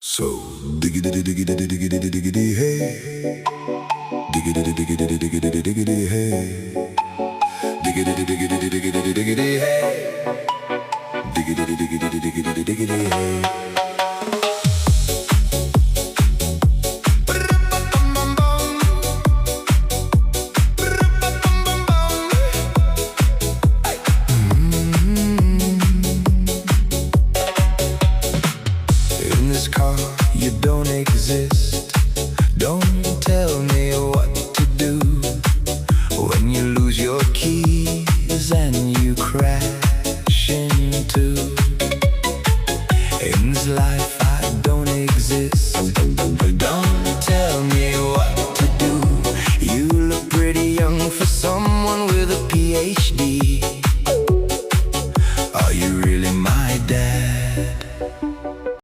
So diggity diggity diggity diggity hey, diggity diggity diggity diggity hey, diggity diggity diggity diggity hey, diggity diggity diggity diggity hey. In this car, you don't exist. Don't tell me what to do when you lose your keys and you crash into. In this life, I don't exist. Don't tell me what to do. You look pretty young for someone with a PhD.